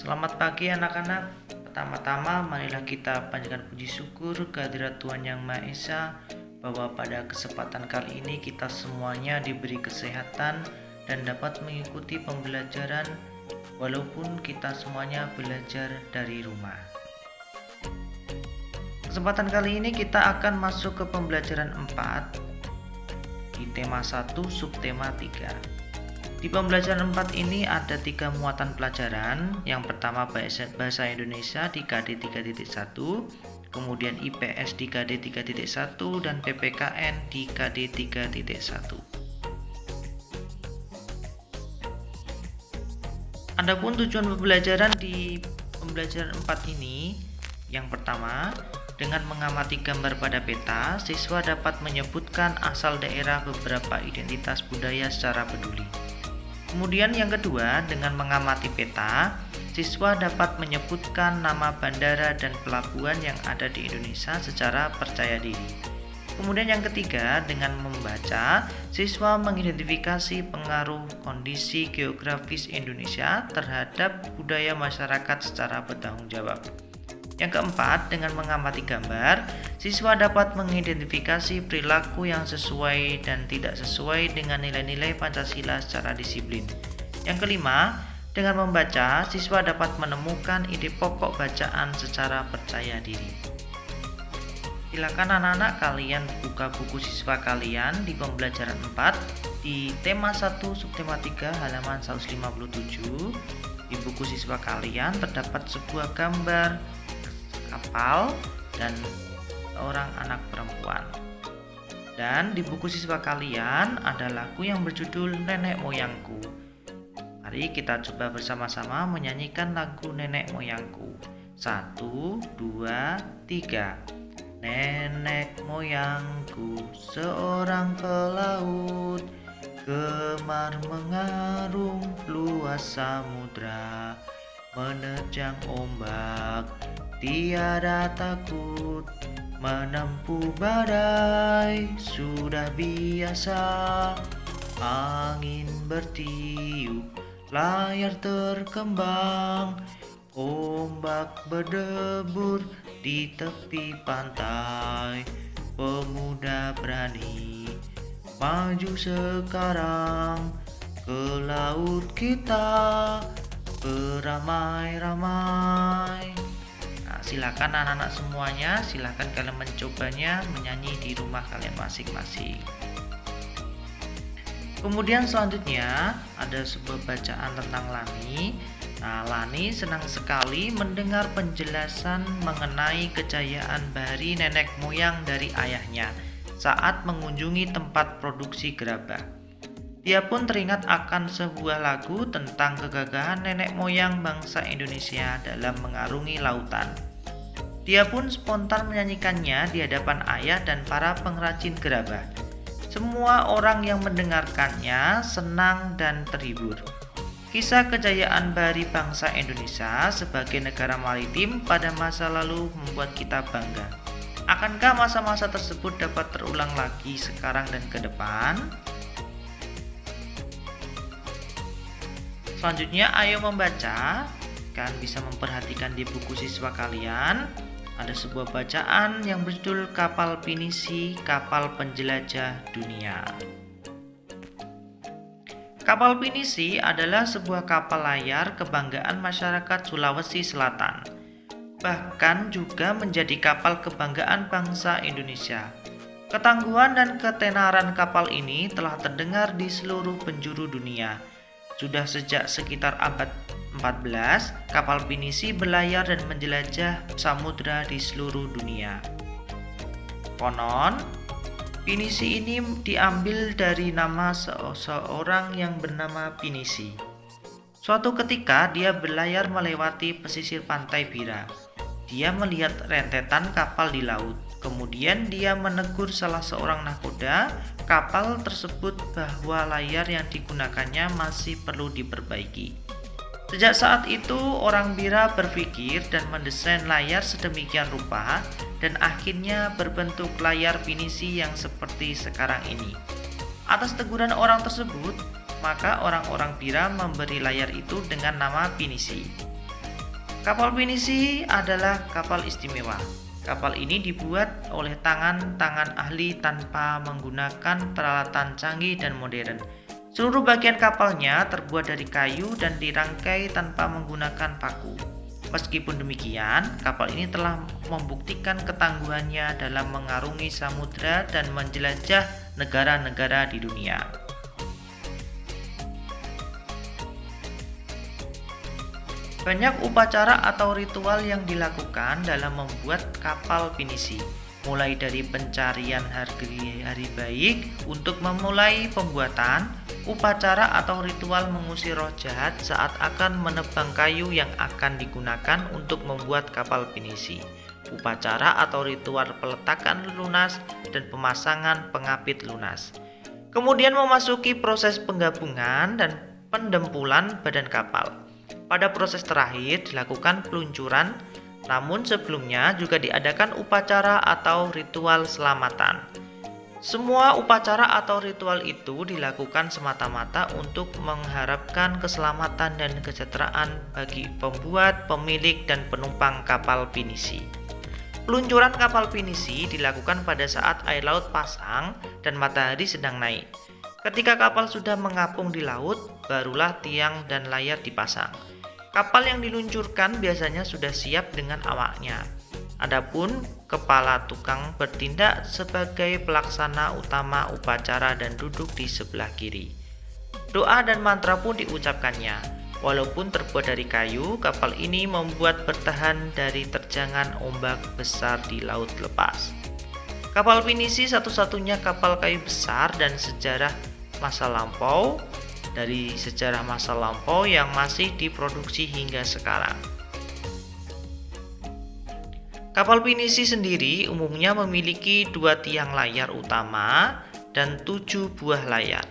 Selamat pagi anak-anak. Pertama-tama marilah kita panjatkan puji syukur kehadirat Tuhan Yang Maha Esa, bahwa pada kesempatan kali ini kita semuanya diberi kesehatan dan dapat mengikuti pembelajaran walaupun kita semuanya belajar dari rumah. Kesempatan kali ini kita akan masuk ke pembelajaran 4 di tema 1 subtema 3. Di pembelajaran 4 ini ada 3 muatan pelajaran. Yang pertama bahasa Indonesia di KD 3.1, kemudian IPS di KD 3.1 dan PPKN di KD 3.1. Adapun tujuan pembelajaran di pembelajaran 4 ini, yang pertama, dengan mengamati gambar pada peta, siswa dapat menyebutkan asal daerah beberapa identitas budaya secara peduli. Kemudian yang kedua, dengan mengamati peta, siswa dapat menyebutkan nama bandara dan pelabuhan yang ada di Indonesia secara percaya diri. Kemudian yang ketiga, dengan membaca, siswa mengidentifikasi pengaruh kondisi geografis Indonesia terhadap budaya masyarakat secara bertanggung jawab. Yang keempat, dengan mengamati gambar, siswa dapat mengidentifikasi perilaku yang sesuai dan tidak sesuai dengan nilai-nilai Pancasila secara disiplin. Yang kelima, dengan membaca, siswa dapat menemukan ide pokok bacaan secara percaya diri. Silakan anak-anak kalian buka buku siswa kalian di pembelajaran 4 di tema 1 subtema 3 halaman 157. Di buku siswa kalian terdapat sebuah gambar kapal dan seorang anak perempuan. Dan di buku siswa kalian ada lagu yang berjudul Nenek Moyangku. Mari kita coba bersama-sama menyanyikan lagu Nenek Moyangku. 1, 2, 3. Nenek moyangku seorang pelaut, gemar mengarung luas samudra, menerjang ombak tiada takut, menempuh badai sudah biasa. Angin bertiup, layar terkembang, ombak berdebur di tepi pantai. Pemuda berani maju sekarang, ke laut kita beramai-ramai. Silakan anak-anak semuanya, silakan kalian mencobanya menyanyi di rumah kalian masing-masing. Kemudian selanjutnya ada sebuah bacaan tentang Lani. Lani senang sekali mendengar penjelasan mengenai kejayaan bahari nenek moyang dari ayahnya saat mengunjungi tempat produksi gerabah. Dia pun teringat akan sebuah lagu tentang kegagahan nenek moyang bangsa Indonesia dalam mengarungi lautan. Dia pun spontan menyanyikannya di hadapan ayah dan para pengrajin gerabah. Semua orang yang mendengarkannya senang dan terhibur. Kisah kejayaan bahari bangsa Indonesia sebagai negara maritim pada masa lalu membuat kita bangga. Akankah masa-masa tersebut dapat terulang lagi sekarang dan ke depan? Selanjutnya, ayo membaca. Kalian bisa memperhatikan di buku siswa kalian. Ada sebuah bacaan yang berjudul Kapal Pinisi, Kapal Penjelajah Dunia. Kapal Pinisi adalah sebuah kapal layar kebanggaan masyarakat Sulawesi Selatan. Bahkan juga menjadi kapal kebanggaan bangsa Indonesia. Ketangguhan dan ketenaran kapal ini telah terdengar di seluruh penjuru dunia. Sudah sejak sekitar abad 14, kapal Pinisi berlayar dan menjelajah samudra di seluruh dunia. Konon, Pinisi ini diambil dari nama seorang yang bernama Pinisi. Suatu ketika dia berlayar melewati pesisir pantai Bira. Dia melihat rentetan kapal di laut. Kemudian dia menegur salah seorang nahkoda kapal tersebut bahwa layar yang digunakannya masih perlu diperbaiki. Sejak saat itu orang Bira berpikir dan mendesain layar sedemikian rupa dan akhirnya berbentuk layar Pinisi yang seperti sekarang ini. Atas teguran orang tersebut, maka orang-orang Bira memberi layar itu dengan nama Pinisi. Kapal pinisi adalah kapal istimewa. Kapal ini dibuat oleh tangan-tangan ahli tanpa menggunakan peralatan canggih dan modern. Seluruh bagian kapalnya terbuat dari kayu dan dirangkai tanpa menggunakan paku. Meskipun demikian, kapal ini telah membuktikan ketangguhannya dalam mengarungi samudra dan menjelajah negara-negara di dunia. Banyak upacara atau ritual yang dilakukan dalam membuat kapal pinisi, mulai dari pencarian hari baik untuk memulai pembuatan, upacara atau ritual mengusir roh jahat saat akan menebang kayu yang akan digunakan untuk membuat kapal pinisi, upacara atau ritual peletakan lunas dan pemasangan pengapit lunas. Kemudian memasuki proses penggabungan dan pendempulan badan kapal. Pada proses terakhir dilakukan peluncuran, namun sebelumnya juga diadakan upacara atau ritual selamatan. Semua upacara atau ritual itu dilakukan semata-mata untuk mengharapkan keselamatan dan kesejahteraan bagi pembuat, pemilik, dan penumpang kapal pinisi. Peluncuran kapal pinisi dilakukan pada saat air laut pasang dan matahari sedang naik. Ketika kapal sudah mengapung di laut, barulah tiang dan layar dipasang. Kapal yang diluncurkan biasanya sudah siap dengan awaknya. Adapun kepala tukang bertindak sebagai pelaksana utama upacara dan duduk di sebelah kiri. Doa dan mantra pun diucapkannya. Walaupun terbuat dari kayu, kapal ini membuat bertahan dari terjangan ombak besar di laut lepas. Kapal pinisi satu-satunya kapal kayu besar dan sejarah masa lampau yang masih diproduksi hingga sekarang. Kapal pinisi sendiri umumnya memiliki 2 tiang layar utama dan 7 buah layar.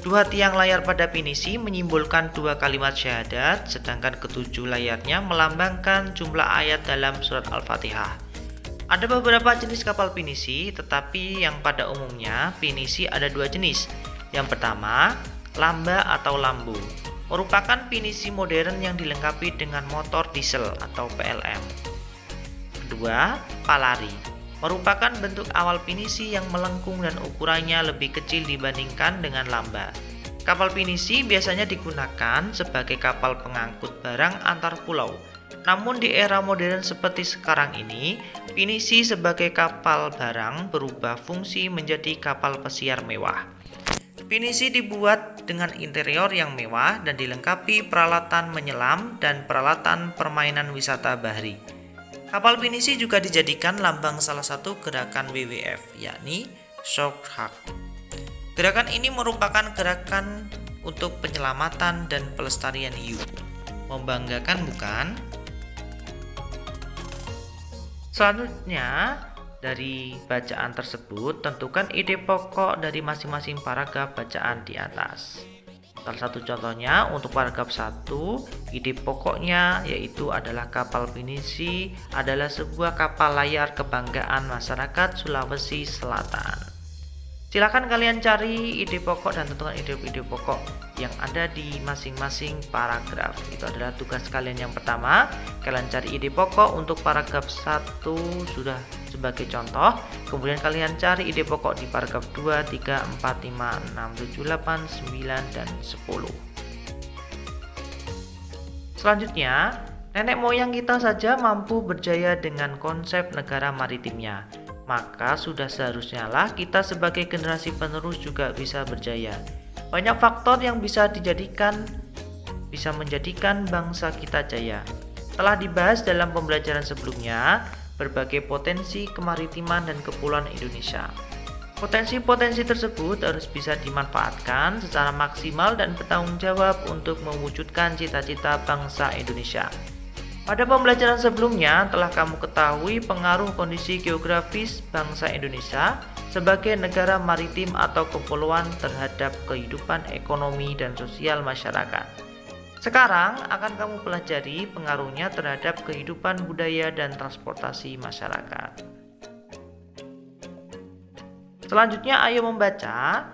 2 tiang layar pada pinisi menyimbolkan 2 kalimat syahadat, sedangkan ketujuh layarnya melambangkan jumlah ayat dalam surat Al-Fatihah. Ada beberapa jenis kapal pinisi, tetapi yang pada umumnya pinisi ada 2 jenis. Yang pertama, lamba atau lambu, merupakan pinisi modern yang dilengkapi dengan motor diesel atau PLM. Kedua, palari, merupakan bentuk awal pinisi yang melengkung dan ukurannya lebih kecil dibandingkan dengan lamba. Kapal pinisi biasanya digunakan sebagai kapal pengangkut barang antar pulau. Namun di era modern seperti sekarang ini, pinisi sebagai kapal barang berubah fungsi menjadi kapal pesiar mewah. Pinisi dibuat dengan interior yang mewah dan dilengkapi peralatan menyelam dan peralatan permainan wisata bahari. Kapal pinisi juga dijadikan lambang salah satu gerakan WWF, yakni Shock Hug. Gerakan ini merupakan gerakan untuk penyelamatan dan pelestarian hiu. Membanggakan bukan? Selanjutnya, dari bacaan tersebut, tentukan ide pokok dari masing-masing paragraf bacaan di atas. Salah satu contohnya untuk paragraf 1, ide pokoknya yaitu adalah kapal pinisi adalah sebuah kapal layar kebanggaan masyarakat Sulawesi Selatan. Silakan kalian cari ide pokok dan tentukan ide-ide pokok yang ada di masing-masing paragraf. Itu adalah tugas kalian yang pertama. Kalian cari ide pokok untuk paragraf 1 sudah sebagai contoh. Kemudian kalian cari ide pokok di paragraf 2, 3, 4, 5, 6, 7, 8, 9, dan 10. Selanjutnya, nenek moyang kita saja mampu berjaya dengan konsep negara maritimnya. Maka sudah seharusnya lah kita sebagai generasi penerus juga bisa berjaya. Banyak faktor yang bisa menjadikan bangsa kita jaya. Telah dibahas dalam pembelajaran sebelumnya, berbagai potensi kemaritiman dan kepulauan Indonesia. Potensi-potensi tersebut harus bisa dimanfaatkan secara maksimal dan bertanggung jawab untuk mewujudkan cita-cita bangsa Indonesia. Pada pembelajaran sebelumnya telah kamu ketahui pengaruh kondisi geografis bangsa Indonesia sebagai negara maritim atau kepulauan terhadap kehidupan ekonomi dan sosial masyarakat. Sekarang akan kamu pelajari pengaruhnya terhadap kehidupan budaya dan transportasi masyarakat. Selanjutnya ayo membaca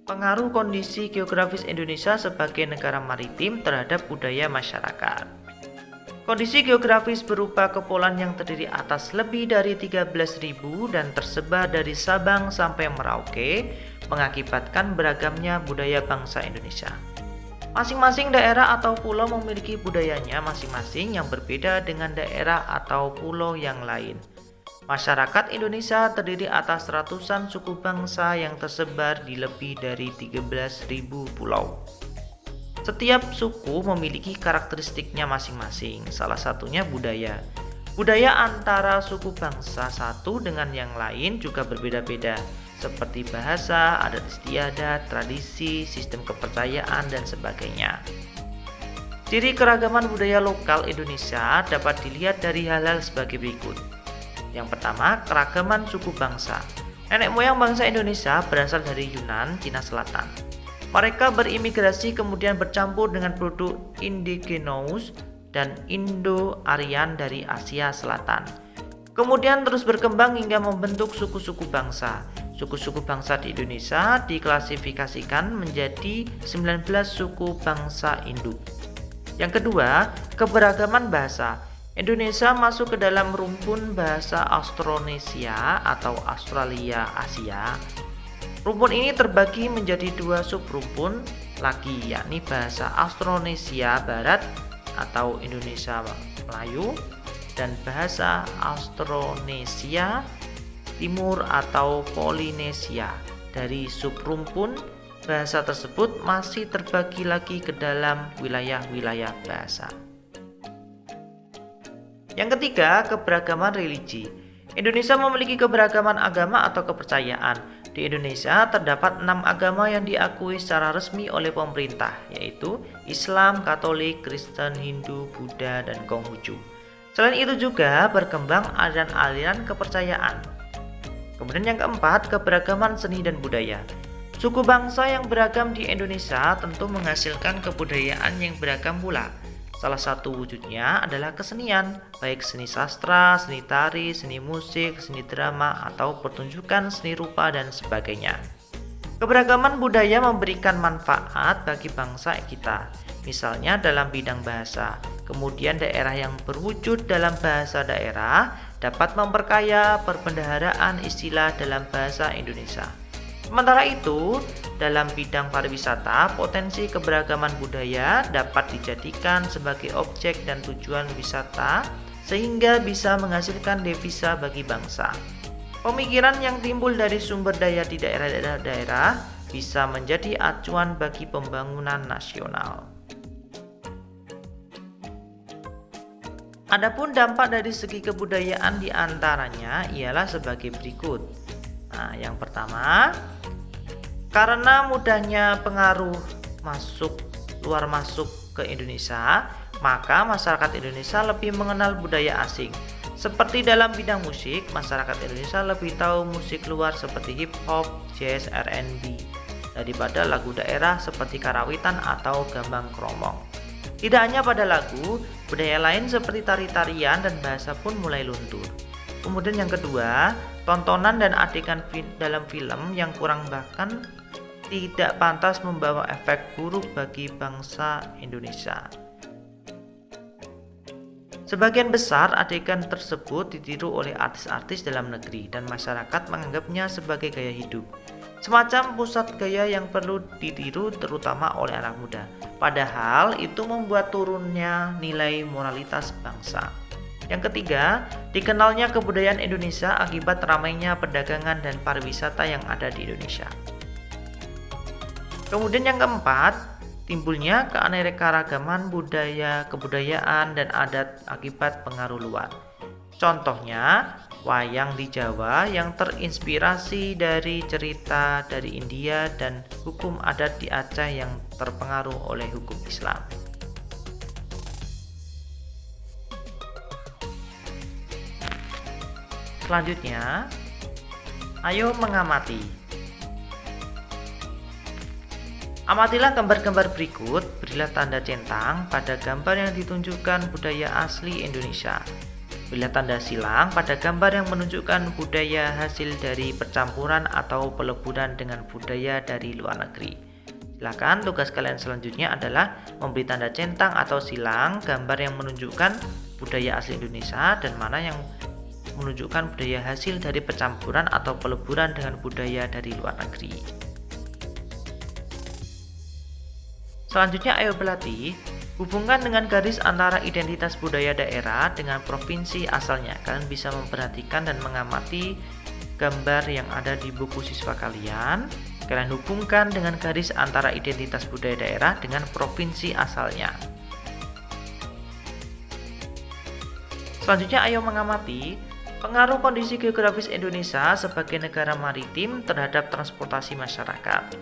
pengaruh kondisi geografis Indonesia sebagai negara maritim terhadap budaya masyarakat. Kondisi geografis berupa kepulauan yang terdiri atas lebih dari 13.000 dan tersebar dari Sabang sampai Merauke mengakibatkan beragamnya budaya bangsa Indonesia. Masing-masing daerah atau pulau memiliki budayanya masing-masing yang berbeda dengan daerah atau pulau yang lain. Masyarakat Indonesia terdiri atas ratusan suku bangsa yang tersebar di lebih dari 13.000 pulau. Setiap suku memiliki karakteristiknya masing-masing, salah satunya budaya. Budaya antara suku bangsa satu dengan yang lain juga berbeda-beda, seperti bahasa, adat istiadat, tradisi, sistem kepercayaan, dan sebagainya. Ciri keragaman budaya lokal Indonesia dapat dilihat dari hal-hal sebagai berikut. Yang pertama, keragaman suku bangsa. Nenek moyang bangsa Indonesia berasal dari Yunan, Cina Selatan. Mereka berimigrasi kemudian bercampur dengan produk indigenous dan Indo-Aryan dari Asia Selatan. Kemudian terus berkembang hingga membentuk suku-suku bangsa. Suku-suku bangsa di Indonesia diklasifikasikan menjadi 19 suku bangsa induk. Yang kedua, keberagaman bahasa. Indonesia masuk ke dalam rumpun bahasa Austronesia atau Australia Asia. Rumpun ini terbagi menjadi dua subrumpun lagi, yakni bahasa Austronesia Barat atau Indonesia Melayu dan bahasa Austronesia Timur atau Polinesia. Dari subrumpun bahasa tersebut masih terbagi lagi ke dalam wilayah-wilayah bahasa. Yang ketiga, keberagaman religi. Indonesia memiliki keberagaman agama atau kepercayaan. Di Indonesia terdapat 6 agama yang diakui secara resmi oleh pemerintah, yaitu Islam, Katolik, Kristen, Hindu, Buddha, dan Konghucu. Selain itu juga berkembang aliran-aliran kepercayaan. Kemudian yang keempat, keberagaman seni dan budaya. Suku bangsa yang beragam di Indonesia tentu menghasilkan kebudayaan yang beragam pula. Salah satu wujudnya adalah kesenian, baik seni sastra, seni tari, seni musik, seni drama, atau pertunjukan seni rupa dan sebagainya. Keberagaman budaya memberikan manfaat bagi bangsa kita, misalnya dalam bidang bahasa. Kemudian daerah yang berwujud dalam bahasa daerah dapat memperkaya perbendaharaan istilah dalam bahasa Indonesia. Sementara itu, dalam bidang pariwisata, potensi keberagaman budaya dapat dijadikan sebagai objek dan tujuan wisata sehingga bisa menghasilkan devisa bagi bangsa. Pemikiran yang timbul dari sumber daya di daerah-daerah bisa menjadi acuan bagi pembangunan nasional. Adapun dampak dari segi kebudayaan diantaranya ialah sebagai berikut. Nah, yang pertama, karena mudahnya pengaruh luar masuk ke Indonesia, maka masyarakat Indonesia lebih mengenal budaya asing. Seperti dalam bidang musik, masyarakat Indonesia lebih tahu musik luar seperti hip hop, jazz, R&B daripada lagu daerah seperti karawitan atau gambang kromong. Tidak hanya pada lagu, budaya lain seperti tari-tarian dan bahasa pun mulai luntur. Kemudian yang kedua, tontonan dan adegan dalam film yang kurang bahkan tidak pantas membawa efek buruk bagi bangsa Indonesia. Sebagian besar adegan tersebut ditiru oleh artis-artis dalam negeri dan masyarakat menganggapnya sebagai gaya hidup. Semacam pusat gaya yang perlu ditiru terutama oleh anak muda. Padahal itu membuat turunnya nilai moralitas bangsa. Yang ketiga, dikenalnya kebudayaan Indonesia akibat ramainya perdagangan dan pariwisata yang ada di Indonesia. Kemudian yang keempat, timbulnya keanekaragaman budaya, kebudayaan, dan adat akibat pengaruh luar. Contohnya, wayang di Jawa yang terinspirasi dari cerita dari India dan hukum adat di Aceh yang terpengaruh oleh hukum Islam. Selanjutnya, ayo mengamati. Amatilah gambar-gambar berikut, berilah tanda centang pada gambar yang ditunjukkan budaya asli Indonesia. Berilah tanda silang pada gambar yang menunjukkan budaya hasil dari percampuran atau peleburan dengan budaya dari luar negeri. Silakan tugas kalian selanjutnya adalah memberi tanda centang atau silang gambar yang menunjukkan budaya asli Indonesia dan mana yang menunjukkan budaya hasil dari pencampuran atau peleburan dengan budaya dari luar negeri. Selanjutnya ayo berlatih, hubungkan dengan garis antara identitas budaya daerah dengan provinsi asalnya. Kalian bisa memperhatikan dan mengamati gambar yang ada di buku siswa kalian. Kalian hubungkan dengan garis antara identitas budaya daerah dengan provinsi asalnya. Selanjutnya ayo mengamati pengaruh kondisi geografis Indonesia sebagai negara maritim terhadap transportasi masyarakat.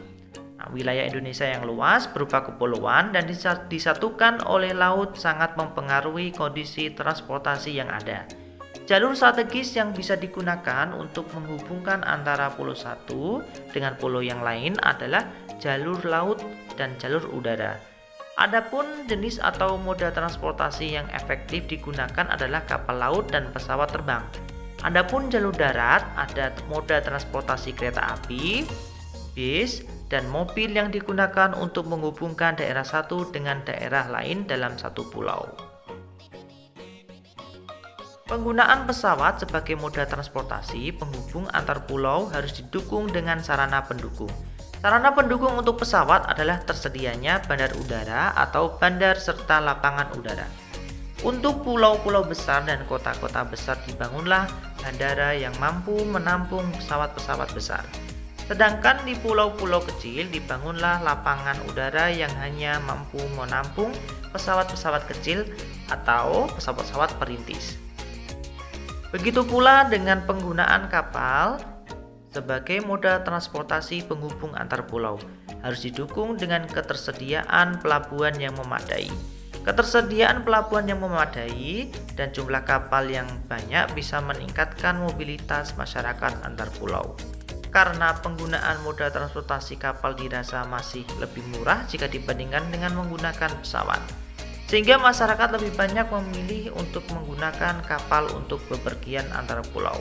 Wilayah Indonesia yang luas berupa kepulauan dan disatukan oleh laut sangat mempengaruhi kondisi transportasi yang ada. Jalur strategis yang bisa digunakan untuk menghubungkan antara pulau satu dengan pulau yang lain adalah jalur laut dan jalur udara. Adapun jenis atau moda transportasi yang efektif digunakan adalah kapal laut dan pesawat terbang. Adapun jalur darat ada moda transportasi kereta api, bis, dan mobil yang digunakan untuk menghubungkan daerah satu dengan daerah lain dalam satu pulau. Penggunaan pesawat sebagai moda transportasi penghubung antar pulau harus didukung dengan sarana pendukung. Sarana pendukung untuk pesawat adalah tersedianya bandar udara atau bandar serta lapangan udara. Untuk pulau-pulau besar dan kota-kota besar dibangunlah bandara yang mampu menampung pesawat-pesawat besar. Sedangkan di pulau-pulau kecil dibangunlah lapangan udara yang hanya mampu menampung pesawat-pesawat kecil atau pesawat-pesawat perintis. Begitu pula dengan penggunaan kapal sebagai moda transportasi penghubung antar pulau harus didukung dengan ketersediaan pelabuhan yang memadai. Ketersediaan pelabuhan yang memadai dan jumlah kapal yang banyak bisa meningkatkan mobilitas masyarakat antar pulau. Karena penggunaan moda transportasi kapal dirasa masih lebih murah jika dibandingkan dengan menggunakan pesawat, sehingga masyarakat lebih banyak memilih untuk menggunakan kapal untuk bepergian antar pulau.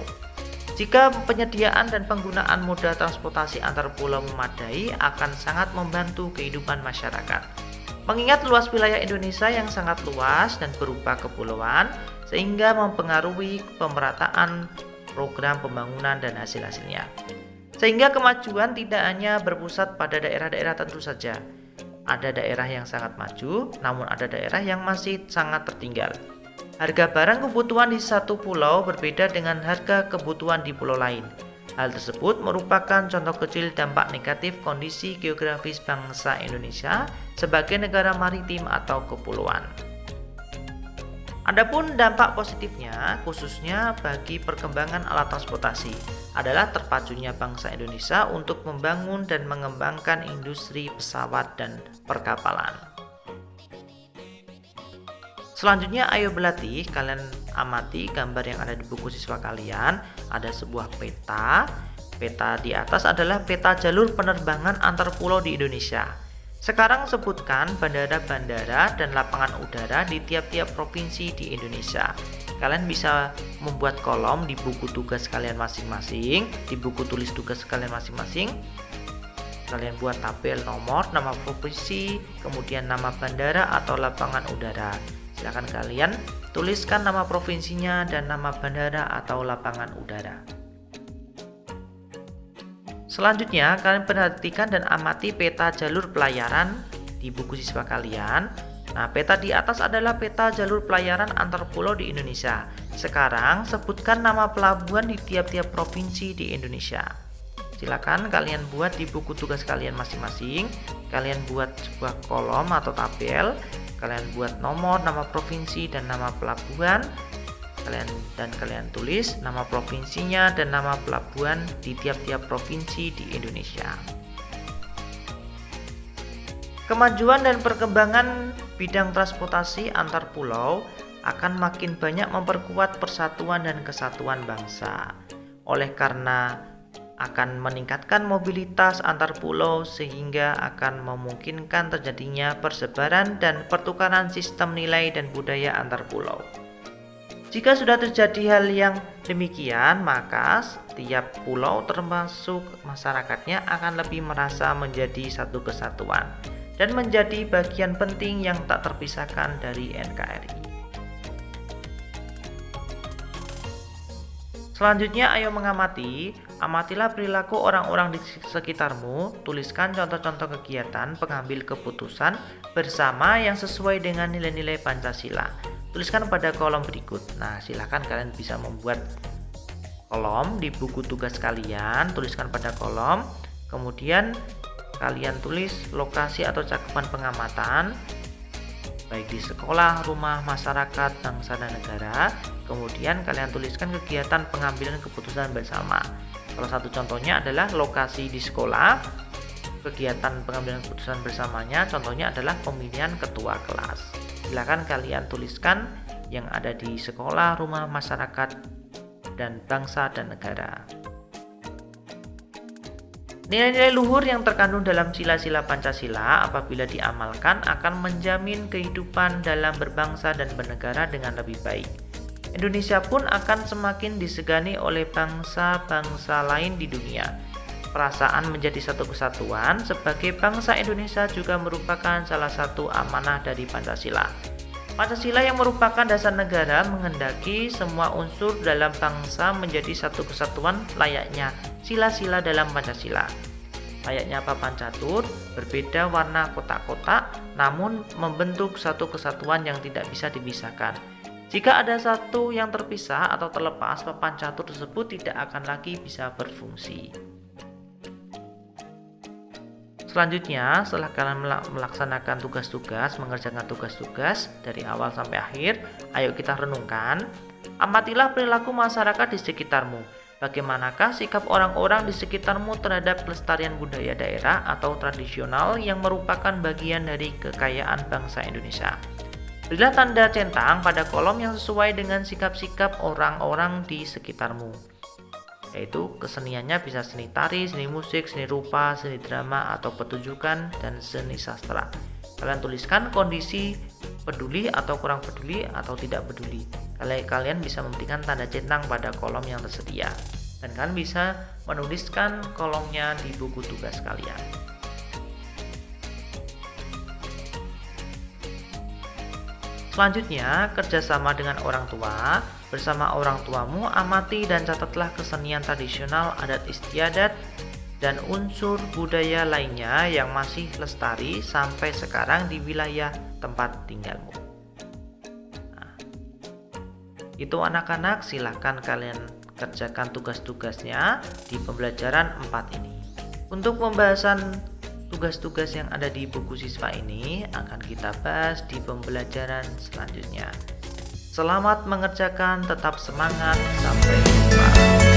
Jika penyediaan dan penggunaan moda transportasi antar pulau memadai akan sangat membantu kehidupan masyarakat. Mengingat luas wilayah Indonesia yang sangat luas dan berupa kepulauan, sehingga mempengaruhi pemerataan program pembangunan dan hasil-hasilnya. Sehingga kemajuan tidak hanya berpusat pada daerah-daerah tertentu saja. Ada daerah yang sangat maju, namun ada daerah yang masih sangat tertinggal. Harga barang kebutuhan di satu pulau berbeda dengan harga kebutuhan di pulau lain. Hal tersebut merupakan contoh kecil dampak negatif kondisi geografis bangsa Indonesia sebagai negara maritim atau kepulauan. Adapun dampak positifnya, khususnya bagi perkembangan alat transportasi, adalah terpacunya bangsa Indonesia untuk membangun dan mengembangkan industri pesawat dan perkapalan. Selanjutnya ayo berlatih, kalian amati gambar yang ada di buku siswa kalian. Ada sebuah peta. Peta di atas adalah peta jalur penerbangan antar pulau di Indonesia. Sekarang sebutkan bandara-bandara dan lapangan udara di tiap-tiap provinsi di Indonesia. Kalian bisa membuat kolom di buku tugas kalian masing-masing, di buku tulis tugas kalian masing-masing. Kalian buat tabel nomor, nama provinsi, kemudian nama bandara atau lapangan udara. Silakan kalian tuliskan nama provinsinya dan nama bandara atau lapangan udara. Selanjutnya, kalian perhatikan dan amati peta jalur pelayaran di buku siswa kalian. Nah, peta di atas adalah peta jalur pelayaran antar pulau di Indonesia. Sekarang, sebutkan nama pelabuhan di tiap-tiap provinsi di Indonesia. Silakan kalian buat di buku tugas kalian masing-masing. Kalian buat sebuah kolom atau tabel. Kalian buat nomor, nama provinsi, dan nama pelabuhan. Kalian tulis nama provinsinya dan nama pelabuhan di tiap-tiap provinsi di Indonesia. Kemajuan dan perkembangan bidang transportasi antar pulau akan makin banyak memperkuat persatuan dan kesatuan bangsa. Oleh karena akan meningkatkan mobilitas antar pulau sehingga akan memungkinkan terjadinya persebaran dan pertukaran sistem nilai dan budaya antar pulau. Jika sudah terjadi hal yang demikian, maka setiap pulau termasuk masyarakatnya akan lebih merasa menjadi satu kesatuan dan menjadi bagian penting yang tak terpisahkan dari NKRI. Selanjutnya, ayo mengamati. Amatilah perilaku orang-orang di sekitarmu. Tuliskan contoh-contoh kegiatan pengambil keputusan bersama yang sesuai dengan nilai-nilai Pancasila. Tuliskan pada kolom berikut. Nah, silahkan kalian bisa membuat kolom di buku tugas kalian. Tuliskan pada kolom. Kemudian kalian tulis lokasi atau cakupan pengamatan, baik di sekolah, rumah, masyarakat, bangsa, dan negara. Kemudian kalian tuliskan kegiatan pengambilan keputusan bersama. Salah satu contohnya adalah lokasi di sekolah. Kegiatan pengambilan keputusan bersamanya contohnya adalah pemilihan ketua kelas. Silakan kalian tuliskan yang ada di sekolah, rumah, masyarakat, dan bangsa dan negara. Nilai-nilai luhur yang terkandung dalam sila-sila Pancasila apabila diamalkan akan menjamin kehidupan dalam berbangsa dan bernegara dengan lebih baik. Indonesia pun akan semakin disegani oleh bangsa-bangsa lain di dunia. Perasaan menjadi satu kesatuan sebagai bangsa Indonesia juga merupakan salah satu amanah dari Pancasila. Pancasila yang merupakan dasar negara menghendaki semua unsur dalam bangsa menjadi satu kesatuan layaknya sila-sila dalam Pancasila. Layaknya papan catur, berbeda warna kotak-kotak, namun membentuk satu kesatuan yang tidak bisa dipisahkan. Jika ada satu yang terpisah atau terlepas, papan catur tersebut tidak akan lagi bisa berfungsi. Selanjutnya, setelah kalian melaksanakan tugas-tugas, mengerjakan tugas-tugas dari awal sampai akhir, ayo kita renungkan. Amatilah perilaku masyarakat di sekitarmu. Bagaimanakah sikap orang-orang di sekitarmu terhadap pelestarian budaya daerah atau tradisional yang merupakan bagian dari kekayaan bangsa Indonesia? Berilah tanda centang pada kolom yang sesuai dengan sikap-sikap orang-orang di sekitarmu. Yaitu keseniannya bisa seni tari, seni musik, seni rupa, seni drama, atau pertunjukan, dan seni sastra. Kalian tuliskan kondisi peduli atau kurang peduli atau tidak peduli. Kalian bisa memberikan tanda centang pada kolom yang tersedia. Dan kalian bisa menuliskan kolomnya di buku tugas kalian. Selanjutnya, kerjasama dengan orang tua. Bersama orang tuamu, amati dan catatlah kesenian tradisional, adat istiadat, dan unsur budaya lainnya yang masih lestari sampai sekarang di wilayah tempat tinggalmu. Nah, itu anak-anak, silahkan kalian kerjakan tugas-tugasnya di pembelajaran 4 ini. Untuk pembahasan tugas-tugas yang ada di buku siswa ini akan kita bahas di pembelajaran selanjutnya. Selamat mengerjakan, tetap semangat, sampai jumpa.